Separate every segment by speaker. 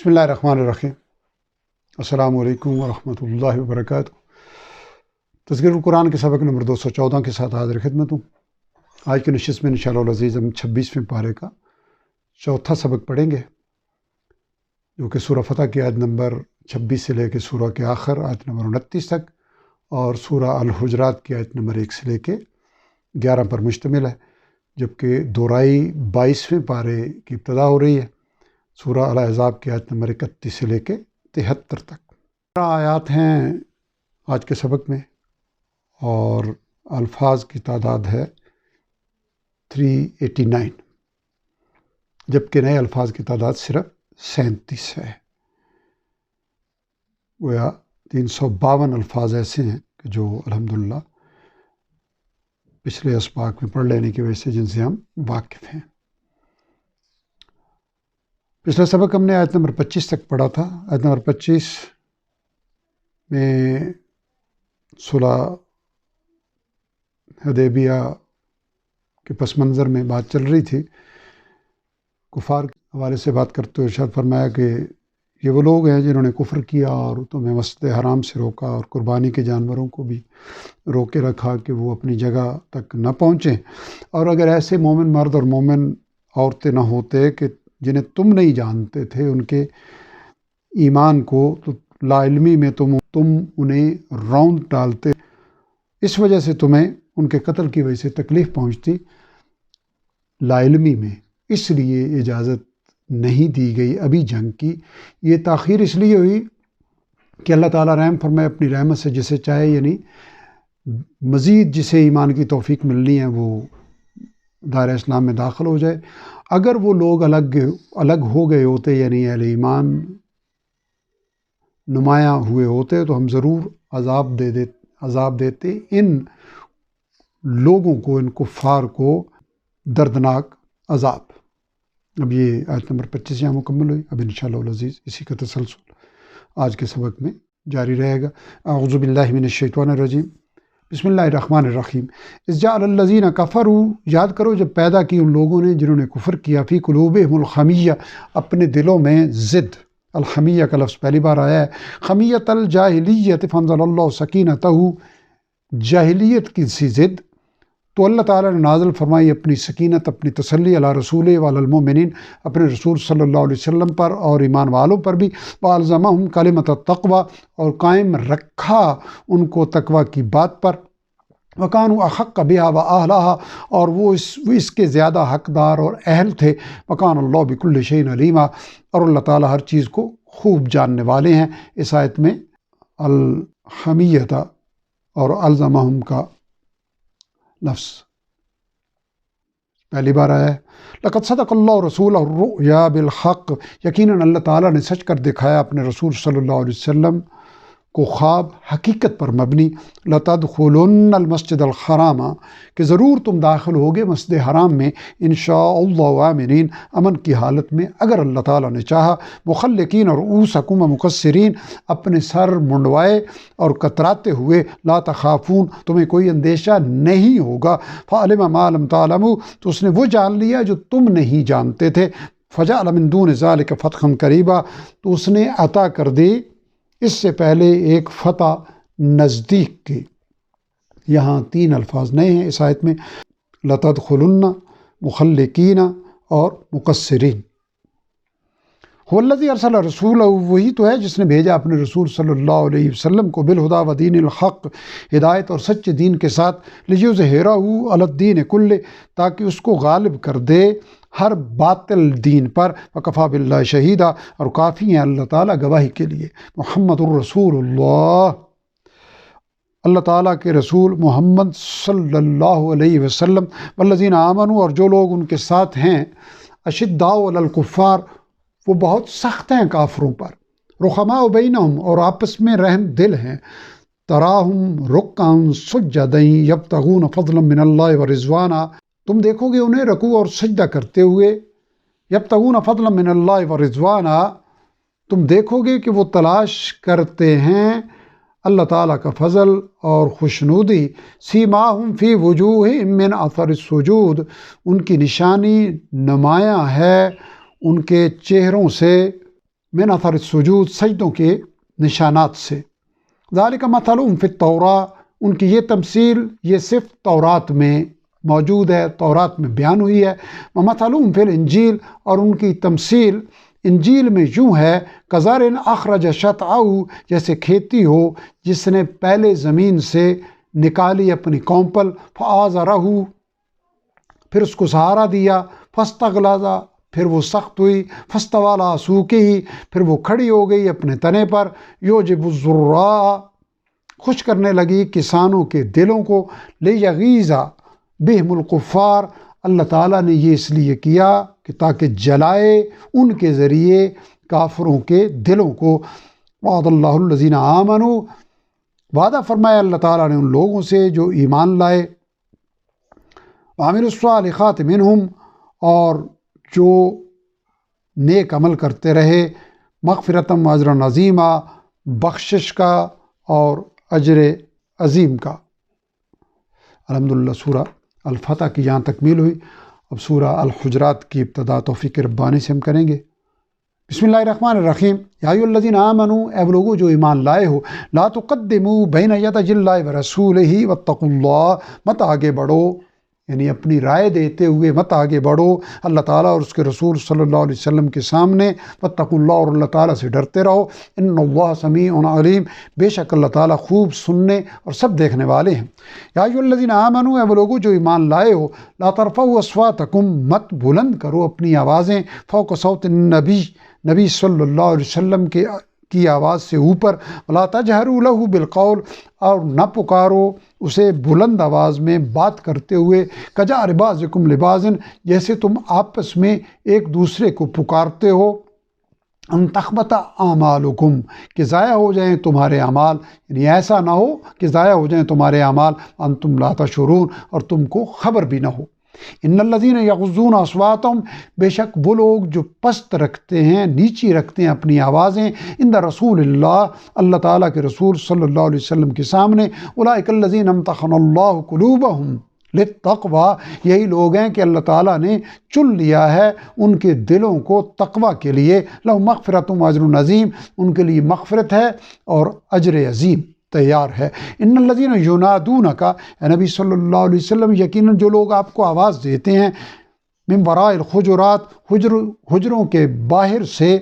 Speaker 1: بسم اللہ الرحمن الرحیم۔ السلام علیکم ورحمۃ اللہ وبرکاتہ۔ تذکرہ القرآن کے سبق نمبر 214 کے ساتھ حاضر خدمت ہوں۔ آج کی نشست میں انشاءاللہ العزیز ہم 26ویں پارے کا چوتھا سبق پڑھیں گے، جو کہ سورہ فتح کی آیت نمبر 26 سے لے کے سورہ کے آخر آیت نمبر 29 تک، اور سورہ الحجرات کی آیت نمبر 1 سے لے کے 11 پر مشتمل ہے، جبکہ دورائی 22ویں پارے کی ابتدا ہو رہی ہے، سورہ الاحزاب کی آیت نمبر 31 سے لے کے 73 تک۔ 15 آیات ہیں آج کے سبق میں، اور الفاظ کی تعداد ہے 389، جبکہ نئے الفاظ کی تعداد صرف 37 ہے۔ گویا 352 الفاظ ایسے ہیں کہ جو الحمدللہ پچھلے اسباق میں پڑھ لینے کی وجہ سے جن سے ہم واقف ہیں۔ پچھلا سبق ہم نے آیت نمبر 25 تک پڑھا تھا۔ آیت نمبر 25 میں صلح حدیبیہ کے پس منظر میں بات چل رہی تھی۔ کفار کے حوالے سے بات کرتے ہوئے ارشاد فرمایا کہ یہ وہ لوگ ہیں جنہوں نے کفر کیا اور تمہیں مسجد حرام سے روکا، اور قربانی کے جانوروں کو بھی روکے رکھا کہ وہ اپنی جگہ تک نہ پہنچیں، اور اگر ایسے مومن مرد اور مومن عورتیں نہ ہوتے کہ جنہیں تم نہیں جانتے تھے ان کے ایمان کو، تو لا علمی میں تم انہیں روند ڈالتے، اس وجہ سے تمہیں ان کے قتل کی وجہ سے تکلیف پہنچتی لا علمی میں، اس لیے اجازت نہیں دی گئی ابھی جنگ کی۔ یہ تاخیر اس لیے ہوئی کہ اللہ تعالیٰ رحم فرمائے اپنی رحمت سے جسے چاہے، یعنی مزید جسے ایمان کی توفیق ملنی ہے وہ دائرہ اسلام میں داخل ہو جائے۔ اگر وہ لوگ الگ ہو گئے ہوتے، یعنی اہل ایمان نمایاں ہوئے ہوتے، تو ہم ضرور عذاب دیتے ان لوگوں کو، ان کفار کو دردناک عذاب۔ اب یہ آیت نمبر 25 یہاں مکمل ہوئی۔ اب انشاءاللہ العزیز اسی کا تسلسل آج کے سبق میں جاری رہے گا۔ اعوذ باللہ من الشیطان الرجیم، بسم اللہ الرحمن الرحیم۔ اذ جعل الذین کفروا، یاد کرو جب پیدا کی ان لوگوں نے جنہوں نے کفر کیا، فی قلوبہم الحمیہ، اپنے دلوں میں ضد۔ الحمیہ کا لفظ پہلی بار آیا ہے۔ حمیۃ الجاہلیت فانزل اللہ سکینتہ، جاہلیت کی سی ضد، تو اللہ تعالیٰ نے نازل فرمائی اپنی سکینت، اپنی تسلی، علی رسول وعلی المؤمنین، اپنے رسول صلی اللہ علیہ وسلم پر اور ایمان والوں پر بھی، وَأَلْزَمَهُمْ کلمۃ التقویٰ، اور قائم رکھا ان کو تقویٰ کی بات پر، وَكَانُوا أَحَقَّ بِهَا وَأَهْلَهَا، اور وہ اس کے زیادہ حقدار اور اہل تھے۔ وَكَانَ اللَّهُ بِكُلِّ شَيْءٍ عَلِيمًا، اور اللہ تعالیٰ ہر چیز کو خوب جاننے والے ہیں۔ اس آیت میں الحمیۃ اور الزمہم کا لفظ پہلی بار آیا ہے۔ لقد صدق اللہ رسول الرؤیا بالحق، یقیناً اللہ تعالیٰ نے سچ کر دکھایا اپنے رسول صلی اللہ علیہ وسلم کو خواب حقیقت پر مبنی۔ لتدخلن المسجد الحرام، کہ ضرور تم داخل ہوگے مسجد حرام میں، انشاء اللہ آمنین، امن کی حالت میں اگر اللہ تعالیٰ نے چاہا، مخلقین رؤوسکم مقصرین، اپنے سر منڈوائے اور کتراتے ہوئے، لا تخافون، تمہیں کوئی اندیشہ نہیں ہوگا، فعلم ما لم تعلموا، تو اس نے وہ جان لیا جو تم نہیں جانتے تھے، فجعل من دون ذلک فتحا قریبا، تو اس نے عطا کر دی اس سے پہلے ایک فتح نزدیک کی۔ یہاں 3 الفاظ نئے ہیں اس آیت میں، لتدخلن، مخلقین اور مقصرین۔ هو الذی ارسل رسولہ، وہی تو ہے جس نے بھیجا اپنے رسول صلی اللہ علیہ وسلم کو، بالہدیٰ ودین الحق، ہدایت اور سچے دین کے ساتھ، لیظہرہ علی الدین کلہ، تاکہ اس کو غالب کر دے ہر باطل دین پر، وکفیٰ باللہ شہیدہ، اور کافی ہیں اللہ تعالیٰ گواہی کے لیے۔ محمد الرسول اللہ، اللہ تعالیٰ کے رسول محمد صلی اللہ علیہ وسلم، والذین آمنوا، اور جو لوگ ان کے ساتھ ہیں، اشداء علی الکفار، وہ بہت سخت ہیں کافروں پر، رحماء بینہم، اور آپس میں رحم دل ہیں، تراہم رکعا سجدا یبتغون فضلا من اللہ ورضوانا، تم دیکھو گے انہیں رکوع اور سجدہ کرتے ہوئے، یبتغون فضلا من اللہ ورضوانا، تم دیکھو گے کہ وہ تلاش کرتے ہیں اللہ تعالیٰ کا فضل اور خوشنودی۔ سیماہم فی وجوہہم من اثر السجود، ان کی نشانی نمایاں ہے ان کے چہروں سے من اثر السجود، سجدوں کے نشانات سے۔ ذالک مثلهم فی التوراۃ، ان کی یہ تمثیل یہ صرف تورات میں موجود ہے، تورات میں بیان ہوئی ہے۔ ومثلهم فی الانجیل، اور ان کی تمثیل انجیل میں یوں ہے، کزرع اخرج شطأہ، جیسے کھیتی ہو جس نے پہلے زمین سے نکالی اپنی کونپل، فآزرہ، پھر اس کو سہارا دیا، فاستغلظ، پھر وہ سخت ہوئی، فاستوی علی سوقہ، پھر وہ کھڑی ہو گئی اپنے تنے پر، یعجب الزراء، خوش کرنے لگی کسانوں کے دلوں کو، لیغیظ بہم الکفار، اللہ تعالیٰ نے یہ اس لیے کیا کہ تاکہ جلائے ان کے ذریعے کافروں کے دلوں کو۔ وعد اللہ الذین آمنوا، وعدہ فرمایا اللہ تعالیٰ نے ان لوگوں سے جو ایمان لائے، وعملوا الصالحات منہم، اور جو نیک عمل کرتے رہے، مغفرتم و اجرا عظیما، بخشش کا اور اجر عظیم کا۔ الحمدللہ سورہ الفتح کی یہاں تکمیل ہوئی۔ اب سورہ الحجرات کی ابتدا توفیق ربانی سے ہم کریں گے۔ بسم اللہ الرحمن الرحیم۔ یا ایھا الذین آمنوا، اے وہ لوگو جو ایمان لائے ہو، لا تقدموا بین یدی اللہ ورسولہ واتقوا اللہ، مت آگے بڑھو، یعنی اپنی رائے دیتے ہوئے مت آگے بڑھو اللہ تعالیٰ اور اس کے رسول صلی اللہ علیہ وسلم کے سامنے، واتقوا اللہ، اور اللہ تعالیٰ سے ڈرتے رہو، ان اللہ سمیع علیم، بے شک اللہ تعالیٰ خوب سننے اور سب دیکھنے والے ہیں۔ یا ایھا الذین آمنوا، اے وہ لوگو جو ایمان لائے ہو، لا ترفعوا اصواتکم، مت بلند کرو اپنی آوازیں، فوق صوت النبی، نبی صلی اللہ علیہ وسلم کی آواز سے اوپر، ولا تجہروا لہ بالقول، اور نہ پکارو اسے بلند آواز میں بات کرتے ہوئے، کجہر بعضکم لبعض، جیسے تم آپس میں ایک دوسرے کو پکارتے ہو، ان تحبط اعمالکم، کہ ضائع ہو جائیں تمہارے اعمال، یعنی ایسا نہ ہو کہ ضائع ہو جائیں تمہارے اعمال، انتم لا تشعرون، اور تم کو خبر بھی نہ ہو۔ ان الذین یغضون اصواتهم، بے شک وہ لوگ جو پست رکھتے ہیں، نیچی رکھتے ہیں اپنی آوازیں، عند رسول اللہ، اللہ تعالیٰ کے رسول صلی اللہ علیہ وسلم کے سامنے، اولئک الذین امتحن اللہ قلوبہم للتقوی، یہی لوگ ہیں کہ اللہ تعالیٰ نے چن لیا ہے ان کے دلوں کو تقوی کے لیے، لہم مغفرۃ و اجر عظیم، ان کے لیے مغفرت ہے اور اجر عظیم تیار ہے۔ ان الذین ینادونک، اے نبی صلی اللہ علیہ وسلم، یقیناً جو لوگ آپ کو آواز دیتے ہیں، من وراء الحجرات، حجروں کے باہر سے،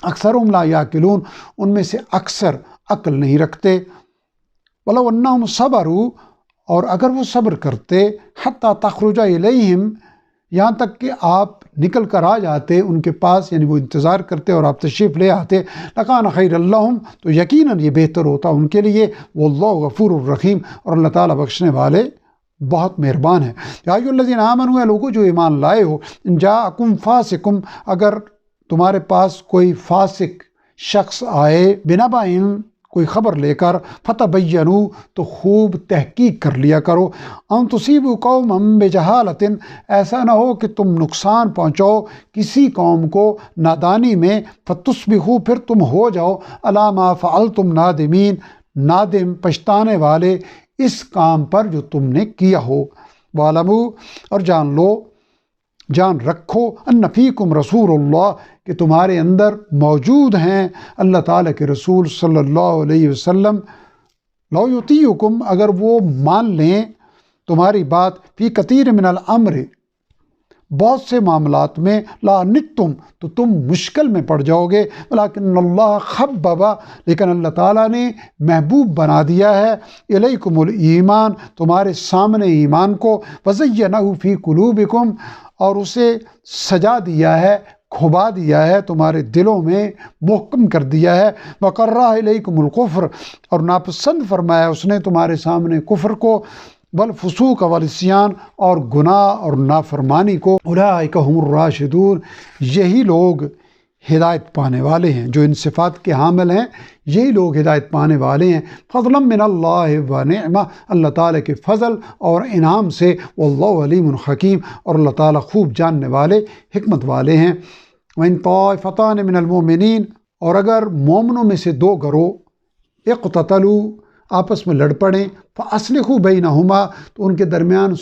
Speaker 1: اکثرهم لا یعقلون، ان میں سے اکثر عقل نہیں رکھتے، ولو انہم صبروا، اور اگر وہ صبر کرتے، حتی تخرج الیہم، یہاں تک کہ آپ نکل کر آ جاتے ان کے پاس، یعنی وہ انتظار کرتے اور آپ تشریف لے آتے، لکان خیر لہم، تو یقیناً یہ بہتر ہوتا ان کے لیے، واللہ غفور الرحیم، اور اللہ تعالیٰ بخشنے والے بہت مہربان ہے۔ یا ایھا الذین آمنوا، اے لوگو جو ایمان لائے ہو، ان جاءکم فاسق، اگر تمہارے پاس کوئی فاسق شخص آئے، بنبأ، کوئی خبر لے کر، فتبینوا، تو خوب تحقیق کر لیا کرو، ان تصیبوا قوما بجہالۃ، ایسا نہ ہو کہ تم نقصان پہنچاؤ کسی قوم کو نادانی میں، فتصبحوا، پھر تم ہو جاؤ، علی ما فعلتم نادمین، نادم پچھتانے والے اس کام پر جو تم نے کیا ہو۔ وَاعْلَمُوا، اور جان لو، جان رکھو، ان فیکم رسول اللہ، کہ تمہارے اندر موجود ہیں اللہ تعالیٰ کے رسول صلی اللہ علیہ وسلم، لو یطیعکم، اگر وہ مان لیں تمہاری بات، فی کثیر من الامر، بہت سے معاملات میں، لعنتم، تو تم مشکل میں پڑ جاؤ گے، ولیکن اللہ حبب، لیکن اللہ تعالیٰ نے محبوب بنا دیا ہے، الیکم الایمان، تمہارے سامنے ایمان کو، وزینہ فی قلوبکم، اور اسے سجا دیا ہے، کھبا دیا ہے تمہارے دلوں میں، محکم کر دیا ہے، وکرہ الیکم الکفر، اور ناپسند فرمایا اس نے تمہارے سامنے کفر کو، والفسوق والعصیان، اور گناہ اور نافرمانی کو، اولئک هم الراشدون، یہی لوگ ہدایت پانے والے ہیں، جو ان صفات کے حامل ہیں یہی لوگ ہدایت پانے والے ہیں، فضلا من اللہ و نعمہ، اللہ تعالیٰ کے فضل اور انعام سے، واللہ علیم حکیم، اور اللہ تعالیٰ خوب جاننے والے، حکمت والے ہیں۔ وَإِن طَائِفَتَانِ مِنَ الْمُؤْمِنِينَ، اور اگر مومنوں میں سے دو گروہ، اقتتلوا، آپس میں لڑ پڑیں، فَأَصْلِحُوا بَيْنَهُمَا، تو ان کے درمیان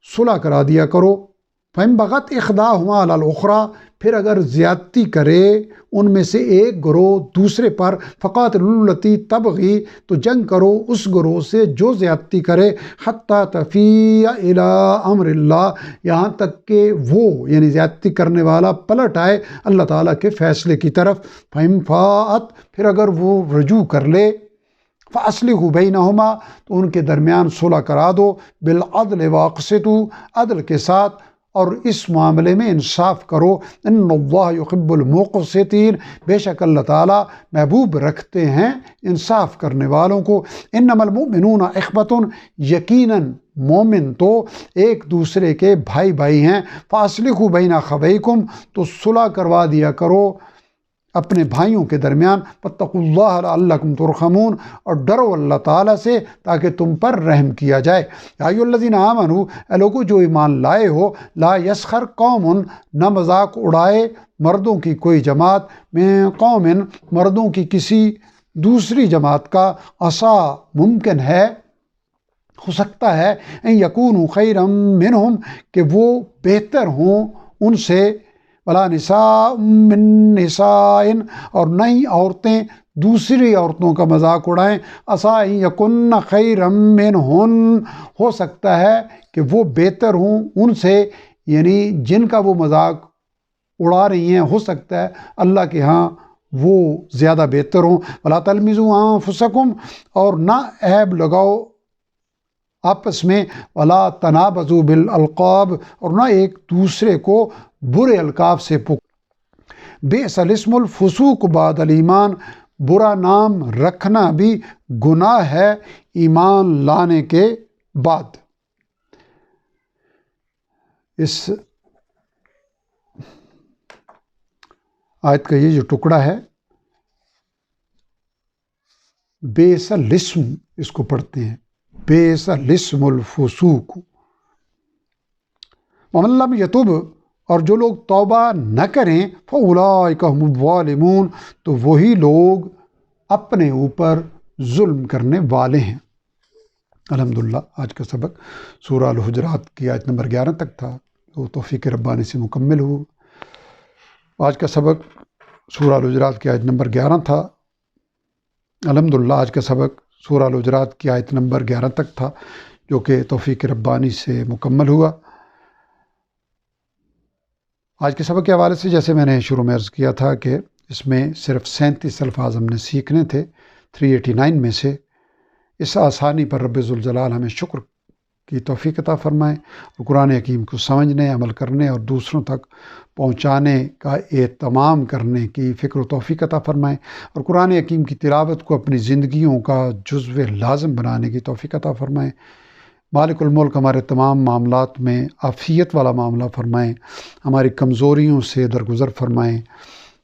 Speaker 1: صلح کرا دیا کرو، فَإِن بَغَتْ إِحْدَاهُمَا عَلَى الْأُخْرَى، پھر اگر زیادتی کرے ان میں سے ایک گروہ دوسرے پر، فَقَاتِلُوا الَّتِي تَبْغِي، تو جنگ کرو اس گروہ سے جو زیادتی کرے، حَتَّى تَفِيَّ إِلَىٰ أَمْرِ اللَّهِ، یہاں تک کہ وہ یعنی زیادتی کرنے والا پلٹ آئے اللہ تعالیٰ کے فیصلے کی طرف۔ فَإِن فَاءَتْ، پھر اگر وہ رجوع کر لے، فَأَصْلِحُوا بَيْنَهُمَا، تو ان کے درمیان صلح کرا دو، بِالْعَدْلِ وَأَقْسِطُوا، عدل کے ساتھ اور اس معاملے میں انصاف کرو، ان اللہ یحب المقسطین، بے شک اللہ تعالیٰ محبوب رکھتے ہیں انصاف کرنے والوں کو۔ انما المؤمنون اخوۃ، یقیناً مومن تو ایک دوسرے کے بھائی بھائی ہیں۔ فاصلحوا بین اخویکم، تو صلح کروا دیا کرو اپنے بھائیوں کے درمیان۔ واتقوا اللہ لعلکم ترحمون، اور ڈرو اللہ تعالیٰ سے تاکہ تم پر رحم کیا جائے۔ یا ایھا الذین آمنوا، اے لوگو جو ایمان لائے ہو، لا یسخر قوم، نہ مذاق اڑائے مردوں کی کوئی جماعت، من قوم، مردوں کی کسی دوسری جماعت کا، عسیٰ، ممکن ہے، ہو سکتا ہے، ان یکونوا خیرا منہم، کہ وہ بہتر ہوں ان سے، ولا نساء من نساء، اور نئی عورتیں دوسری عورتوں کا مذاق اڑائیں، عسیٰ ان یکن خیرا منہن، ہو سکتا ہے کہ وہ بہتر ہوں ان سے، یعنی جن کا وہ مذاق اڑا رہی ہیں ہو سکتا ہے اللہ کے ہاں وہ زیادہ بہتر ہوں۔ ولا تلمزوا انفسکم، اور نہ عیب لگاؤ آپس میں، ولا تنابزوا بالالقاب، اور نہ ایک دوسرے کو برے القاب سے بئس الاسم الفسوق بعد الایمان، برا نام رکھنا بھی گناہ ہے ایمان لانے کے بعد۔ اس آیت کا یہ جو ٹکڑا ہے، بئس الاسم، اس کو پڑھتے ہیں بئس الاسم الفسوق، ومن لم یتب، اور جو لوگ توبہ نہ کریں، فاولئک هم الظالمون، تو وہی لوگ اپنے اوپر ظلم کرنے والے ہیں۔ الحمدللہ آج کا سبق سورہ الحجرات کی آیت نمبر 11 تک تھا، وہ توفیق ربانی سے مکمل ہوا۔ آج کا سبق سورہ الحجرات کی آیت نمبر 11 تھا۔ الحمدللہ آج کا سبق سورہ الحجرات کی آیت نمبر 11 تک تھا، جو کہ توفیق ربانی سے مکمل ہوا۔ آج کے سبق کے حوالے سے جیسے میں نے شروع میں عرض کیا تھا کہ اس میں صرف 37 الفاظ ہم نے سیکھنے تھے 389 میں سے۔ اس آسانی پر رب ذوالجلال ہمیں شکر کی توفیق عطا فرمائے، اور قرآن حکیم کو سمجھنے، عمل کرنے اور دوسروں تک پہنچانے کا اہتمام کرنے کی فکر و توفیق عطا فرمائے، اور قرآن حکیم کی تلاوت کو اپنی زندگیوں کا جزو لازم بنانے کی توفیق عطا فرمائے۔ مالک الملک ہمارے تمام معاملات میں عافیت والا معاملہ فرمائیں، ہماری کمزوریوں سے درگزر فرمائیں،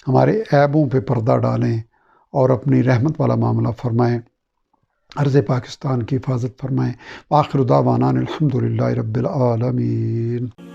Speaker 1: ہمارے عیبوں پہ پردہ ڈالیں اور اپنی رحمت والا معاملہ فرمائیں، عرض پاکستان کی حفاظت فرمائیں۔ وآخر دعوانا الحمدللہ رب العالمین۔